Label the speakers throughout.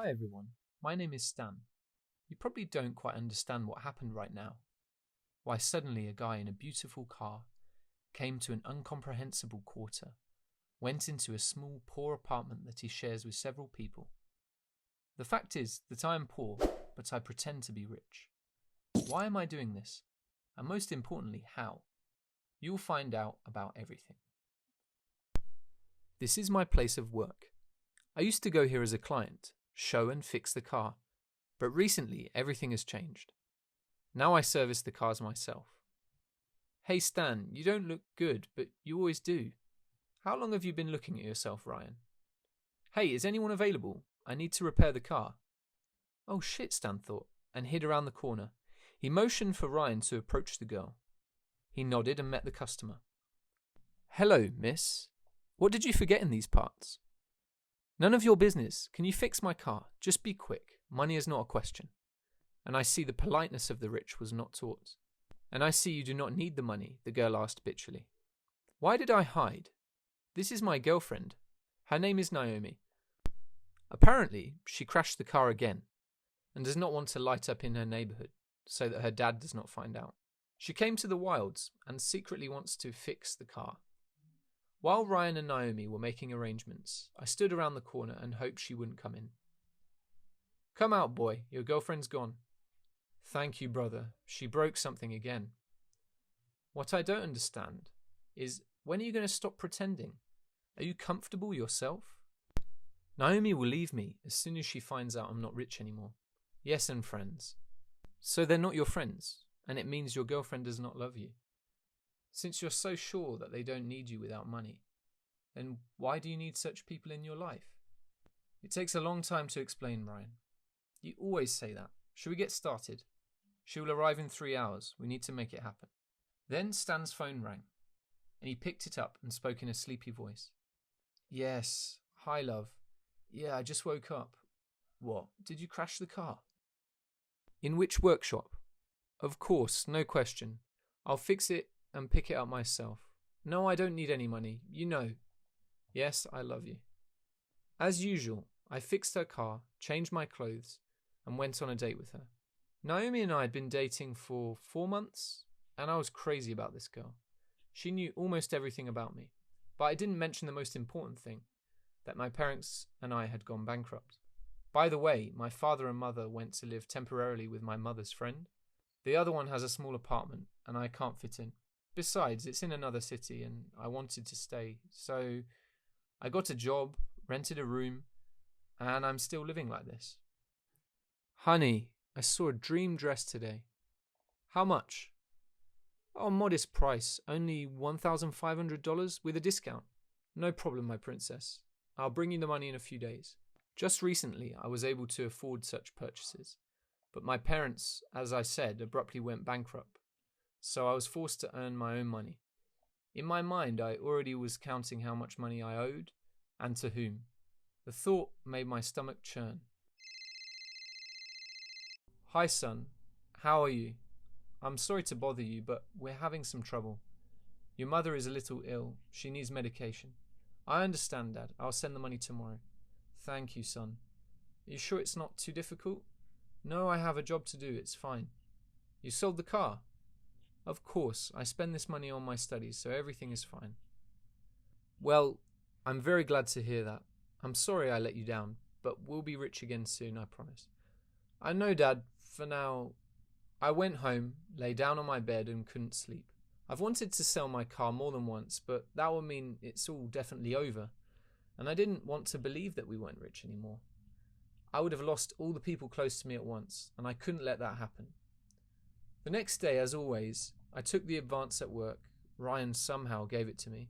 Speaker 1: Hi everyone, my name is Stan. You probably don't quite understand what happened right now. Why suddenly a guy in a beautiful car came to an incomprehensible quarter, went into a small poor apartment that he shares with several people. The fact is that I am poor, but I pretend to be rich. Why am I doing this? And most importantly, how? You'll find out about everything. This is my place of work. I used to go here as a client, show and fix the car, but recently everything has changed. Now I service the cars myself. Hey Stan, you don't look good, but you always do. How long have you been looking at yourself, Ryan? Hey, is anyone available? I need to repair the car. Oh shit, Stan thought, and hid around the corner. He motioned for Ryan to approach the girl. He nodded and met the customer. Hello, miss. What did you forget in these parts? None of your business. Can you fix my car? Just be quick. Money is not a question. And I see the politeness of the rich was not taught. And I see you do not need the money, the girl asked bitchily. Why did I hide? This is my girlfriend. Her name is Naomi. Apparently, she crashed the car again and does not want to light up in her neighborhood so that her dad does not find out. She came to the wilds and secretly wants to fix the car. While Ryan and Naomi were making arrangements, I stood around the corner and hoped she wouldn't come in. Come out, boy. Your girlfriend's gone. Thank you, brother. She broke something again. What I don't understand is, when are you going to stop pretending? Are you comfortable yourself? Naomi will leave me as soon as she finds out I'm not rich anymore. Yes, and friends. So they're not your friends, and it means your girlfriend does not love you. Since you're so sure that they don't need you without money, then why do you need such people in your life? It takes a long time to explain, Ryan. You always say that. Shall we get started? She will arrive in 3 hours. We need to make it happen. Then Stan's phone rang, and he picked it up and spoke in a sleepy voice. Yes. Hi, love. Yeah, I just woke up. What? Did you crash the car? In which workshop? Of course, no question. I'll fix it and pick it up myself. No, I don't need any money. You know. Yes, I love you. As usual, I fixed her car, changed my clothes, and went on a date with her. Naomi and I had been dating for 4 months, and I was crazy about this girl. She knew almost everything about me, but I didn't mention the most important thing, that my parents and I had gone bankrupt. By the way, my father and mother went to live temporarily with my mother's friend. The other one has a small apartment, and I can't fit in. Besides, it's in another city, and I wanted to stay, so I got a job, rented a room, and I'm still living like this. Honey, I saw a dream dress today. How much? Oh, modest price, only $1,500 with a discount. No problem, my princess. I'll bring you the money in a few days. Just recently, I was able to afford such purchases, but my parents, as I said, abruptly went bankrupt, so I was forced to earn my own money. In my mind, I already was counting how much money I owed, and to whom. The thought made my stomach churn. Hi, son. How are you? I'm sorry to bother you, but we're having some trouble. Your mother is a little ill. She needs medication. I understand, Dad. I'll send the money tomorrow. Thank you, son. Are you sure it's not too difficult? No, I have a job to do. It's fine. You sold the car? Of course. I spend this money on my studies, so everything is fine. Well, I'm very glad to hear that. I'm sorry I let you down, but we'll be rich again soon, I promise. I know, Dad. For now, I went home, lay down on my bed and couldn't sleep. I've wanted to sell my car more than once, but that would mean it's all definitely over. And I didn't want to believe that we weren't rich anymore. I would have lost all the people close to me at once, and I couldn't let that happen. The next day, as always, I took the advance at work. Ryan somehow gave it to me.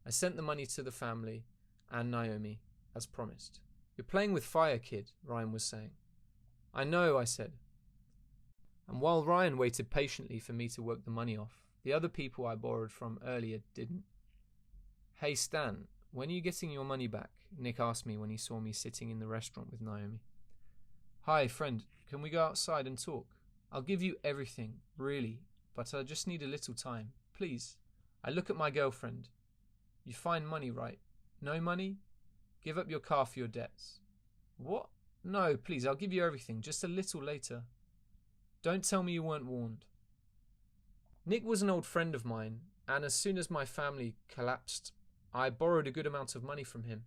Speaker 1: I sent the money to the family and Naomi, as promised. You're playing with fire, kid, Ryan was saying. I know, I said. And while Ryan waited patiently for me to work the money off, the other people I borrowed from earlier didn't. Hey Stan, when are you getting your money back? Nick asked me when he saw me sitting in the restaurant with Naomi. Hi, friend, can we go outside and talk? I'll give you everything, really, but I just need a little time, please. I look at my girlfriend. You find money, right? No money? Give up your car for your debts. What? No, please, I'll give you everything, just a little later. Don't tell me you weren't warned. Nick was an old friend of mine, and as soon as my family collapsed, I borrowed a good amount of money from him.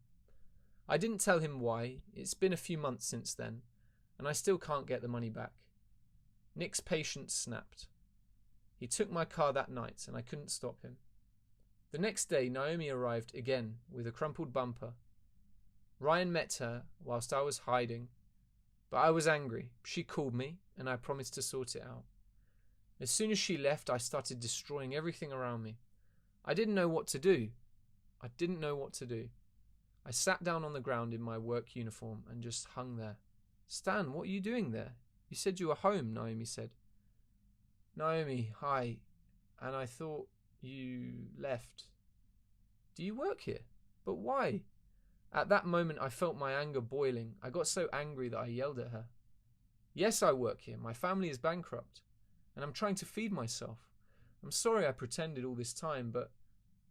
Speaker 1: I didn't tell him why. It's been a few months since then, and I still can't get the money back. Nick's patience snapped. He took my car that night, and I couldn't stop him. The next day, Naomi arrived again with a crumpled bumper. Ryan met her whilst I was hiding, but I was angry. She called me, and I promised to sort it out. As soon as she left, I started destroying everything around me. I didn't know what to do. I sat down on the ground in my work uniform and just hung there. Stan, what are you doing there? You said you were home, Naomi said. Naomi, hi. And I thought you left. Do you work here? But why? At that moment, I felt my anger boiling. I got so angry that I yelled at her. Yes, I work here. My family is bankrupt, and I'm trying to feed myself. I'm sorry I pretended all this time, but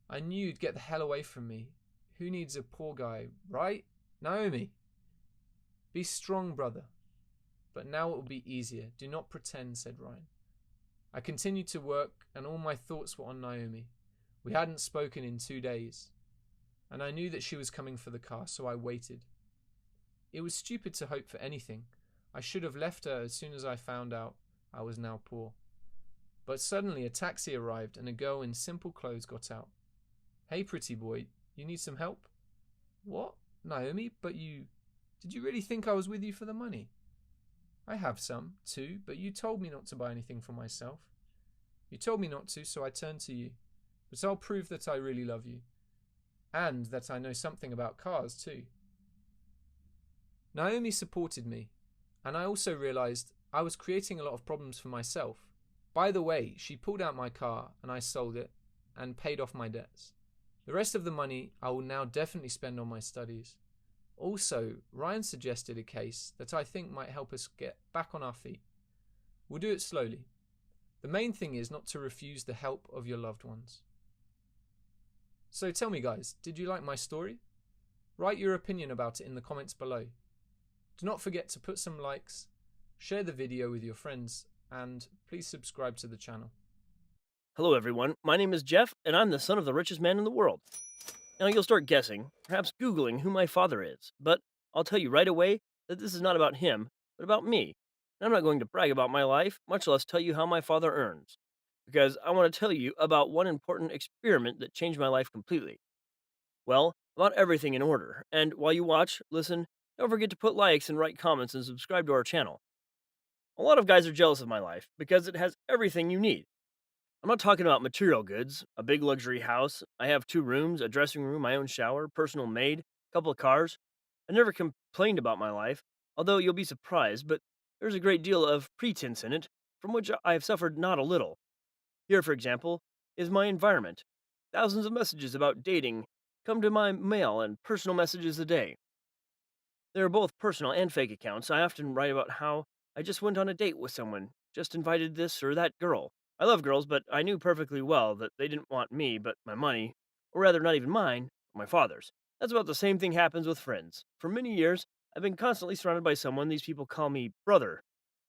Speaker 1: I knew you'd get the hell away from me. Who needs a poor guy, right? Naomi. Be strong, brother. But now it will be easier. Do not pretend, said Ryan. I continued to work, and all my thoughts were on Naomi. We hadn't spoken in 2 days, and I knew that she was coming for the car, so I waited. It was stupid to hope for anything. I should have left her as soon as I found out I was now poor. But suddenly a taxi arrived, and a girl in simple clothes got out. Hey, pretty boy, you need some help? What? Naomi, but did you really think I was with you for the money? I have some, too, but you told me not to buy anything for myself. You told me not to, so I turned to you. But I'll prove that I really love you. And that I know something about cars, too. Naomi supported me, and I also realized I was creating a lot of problems for myself. By the way, she pulled out my car, and I sold it, and paid off my debts. The rest of the money I will now definitely spend on my studies. Also, Ryan suggested a case that I think might help us get back on our feet. We'll do it slowly. The main thing is not to refuse the help of your loved ones. So tell me guys, did you like my story? Write your opinion about it in the comments below. Do not forget to put some likes, share the video with your friends, and please subscribe to the channel.
Speaker 2: Hello, everyone. My name is Jeff, and I'm the son of the richest man in the world. Now, you'll start guessing, perhaps Googling who my father is, but I'll tell you right away that this is not about him, but about me. And I'm not going to brag about my life, much less tell you how my father earns, because I want to tell you about one important experiment that changed my life completely. Well, about everything in order, and while you watch, listen, don't forget to put likes and write comments and subscribe to our channel. A lot of guys are jealous of my life because it has everything you need. I'm not talking about material goods, a big luxury house. I have 2 rooms, a dressing room, my own shower, personal maid, a couple of cars. I never complained about my life, although you'll be surprised, but there's a great deal of pretense in it, from which I have suffered not a little. Here, for example, is my environment. Thousands of messages about dating come to my mail and personal messages a day. There are both personal and fake accounts. I often write about how I just went on a date with someone, just invited this or that girl. I love girls, but I knew perfectly well that they didn't want me, but my money, or rather, not even mine, but my father's. That's about the same thing happens with friends. For many years, I've been constantly surrounded by someone these people call me brother,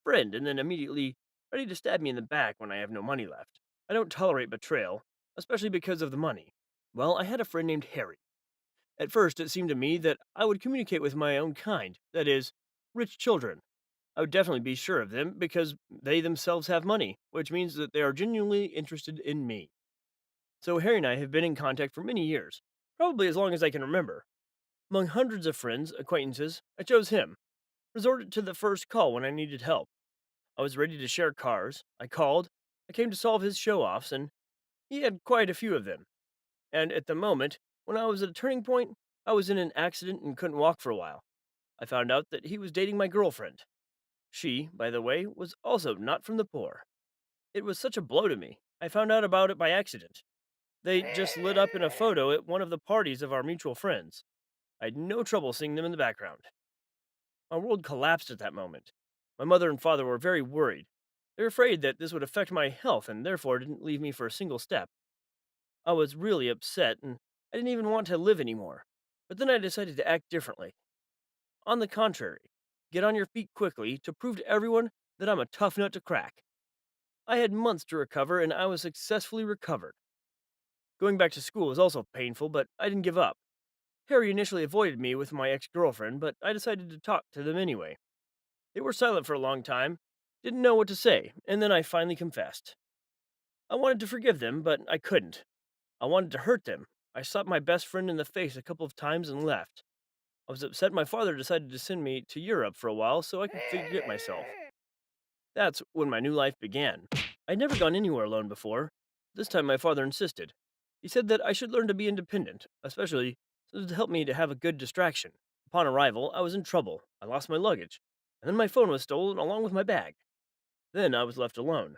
Speaker 2: friend, and then immediately ready to stab me in the back when I have no money left. I don't tolerate betrayal, especially because of the money. Well, I had a friend named Harry. At first, it seemed to me that I would communicate with my own kind, that is, rich children. I would definitely be sure of them because they themselves have money, which means that they are genuinely interested in me. So Harry and I have been in contact for many years, probably as long as I can remember. Among hundreds of friends, acquaintances, I chose him, resorted to the first call when I needed help. I was ready to share cars. I called. I came to solve his show offs, and he had quite a few of them. And at the moment, when I was at a turning point, I was in an accident and couldn't walk for a while. I found out that he was dating my girlfriend. She, by the way, was also not from the poor. It was such a blow to me. I found out about it by accident. They just lit up in a photo at one of the parties of our mutual friends. I had no trouble seeing them in the background. My world collapsed at that moment. My mother and father were very worried. They were afraid that this would affect my health and therefore didn't leave me for a single step. I was really upset and I didn't even want to live anymore. But then I decided to act differently. On the contrary, get on your feet quickly to prove to everyone that I'm a tough nut to crack. I had months to recover, and I was successfully recovered. Going back to school was also painful, but I didn't give up. Harry initially avoided me with my ex girlfriend, but I decided to talk to them anyway. They were silent for a long time, didn't know what to say, and then I finally confessed. I wanted to forgive them, but I couldn't. I wanted to hurt them. I slapped my best friend in the face a couple of times and left. I was upset my father decided to send me to Europe for a while so I could forget myself. That's when my new life began. I'd never gone anywhere alone before. This time my father insisted. He said that I should learn to be independent, especially so as to help me to have a good distraction. Upon arrival, I was in trouble. I lost my luggage, and then my phone was stolen along with my bag. Then I was left alone.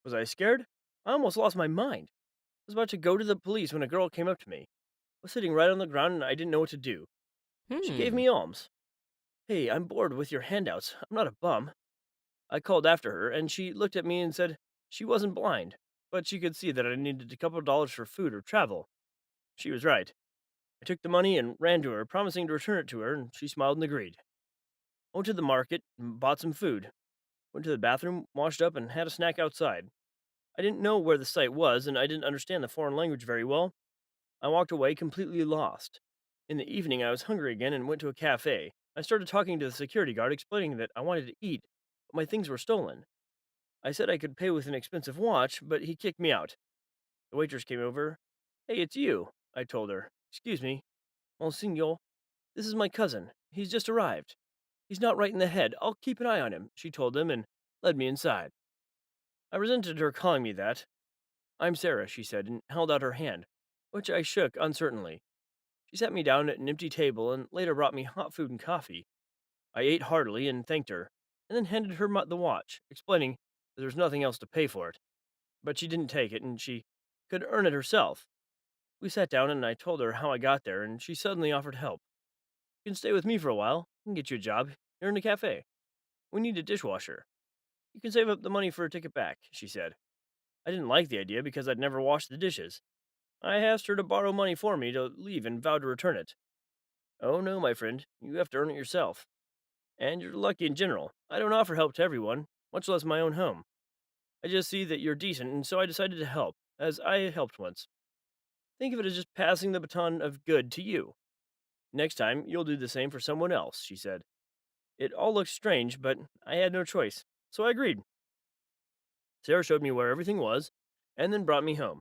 Speaker 2: Was I scared? I almost lost my mind. I was about to go to the police when a girl came up to me. I was sitting right on the ground and I didn't know what to do. She gave
Speaker 1: Hmm.
Speaker 2: me alms. Hey, I'm bored with your handouts. I'm not a bum. I called after her, and she looked at me and said she wasn't blind, but she could see that I needed a couple of dollars for food or travel. She was right. I took the money and ran to her, promising to return it to her, and she smiled and agreed. I went to the market and bought some food. Went to the bathroom, washed up, and had a snack outside. I didn't know where the site was, and I didn't understand the foreign language very well. I walked away completely lost. In the evening, I was hungry again and went to a cafe. I started talking to the security guard, explaining that I wanted to eat, but my things were stolen. I said I could pay with an expensive watch, but he kicked me out. The waitress came over. Hey, it's you, I told her. Excuse me, Monsignor. This is my cousin. He's just arrived. He's not right in the head. I'll keep an eye on him, she told him and led me inside. I resented her calling me that. I'm Sarah, she said, and held out her hand, which I shook uncertainly. She sat me down at an empty table and later brought me hot food and coffee. I ate heartily and thanked her, and then handed her the watch, explaining that there was nothing else to pay for it. But she didn't take it, and she could earn it herself. We sat down, and I told her how I got there, and she suddenly offered help. You can stay with me for a while. I can get you a job here in the cafe. We need a dishwasher. You can save up the money for a ticket back, she said. I didn't like the idea because I'd never washed the dishes. I asked her to borrow money for me to leave and vowed to return it. Oh no, my friend, you have to earn it yourself. And you're lucky in general. I don't offer help to everyone, much less my own home. I just see that you're decent, and so I decided to help, as I helped once. Think of it as just passing the baton of good to you. Next time, you'll do the same for someone else, she said. It all looked strange, but I had no choice, so I agreed. Sarah showed me where everything was, and then brought me home.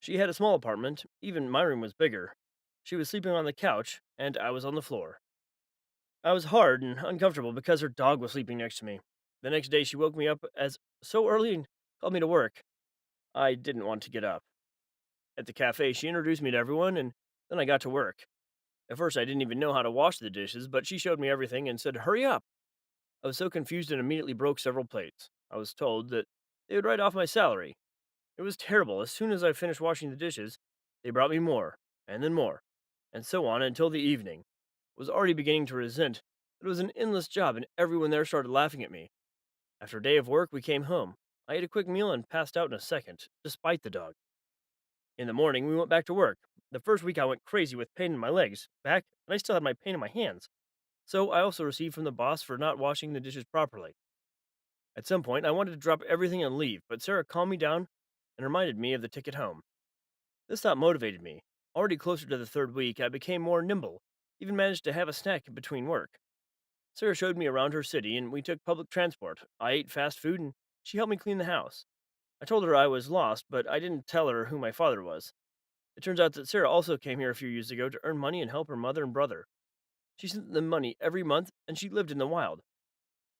Speaker 2: She had a small apartment, even my room was bigger. She was sleeping on the couch, and I was on the floor. I was hard and uncomfortable because her dog was sleeping next to me. The next day, she woke me up as so early and called me to work. I didn't want to get up. At the cafe, she introduced me to everyone, and then I got to work. At first, I didn't even know how to wash the dishes, but she showed me everything and said, "Hurry up." I was so confused and immediately broke several plates. I was told that they would write off my salary. It was terrible. As soon as I finished washing the dishes, they brought me more, and then more, and so on until the evening. I was already beginning to resent that it was an endless job, and everyone there started laughing at me. After a day of work, we came home. I ate a quick meal and passed out in a second, despite the dog. In the morning, we went back to work. The first week, I went crazy with pain in my legs, back, and I still had my pain in my hands. So I also received from the boss for not washing the dishes properly. At some point, I wanted to drop everything and leave, but Sarah calmed me down and reminded me of the ticket home. This thought motivated me. Already closer to the third week, I became more nimble, even managed to have a snack in between work. Sarah showed me around her city, and we took public transport. I ate fast food, and she helped me clean the house. I told her I was lost, but I didn't tell her who my father was. It turns out that Sarah also came here a few years ago to earn money and help her mother and brother. She sent them money every month, and she lived in the wild.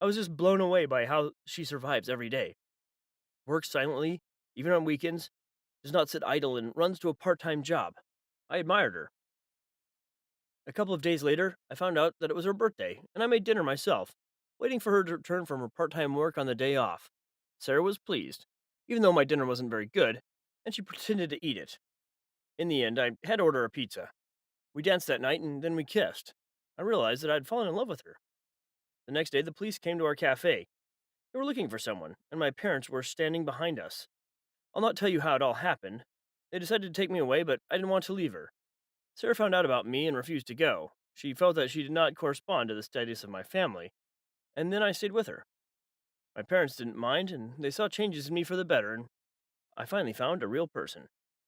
Speaker 2: I was just blown away by how she survives every day. Works silently, even on weekends, does not sit idle, and runs to a part time job. I admired her. A couple of days later, I found out that it was her birthday, and I made dinner myself, waiting for her to return from her part time work on the day off. Sarah was pleased, even though my dinner wasn't very good, and she pretended to eat it. In the end, I had to order a pizza. We danced that night, and then we kissed. I realized that I'd fallen in love with her. The next day, the police came to our cafe. They were looking for someone, and my parents were standing behind us. I'll not tell you how it all happened. They decided to take me away, but I didn't want to leave her. Sarah found out about me and refused to go. She felt that she did not correspond to the status of my family. and then I stayed with her. My parents didn't mind, and they saw changes in me for the better, and I finally found a real person.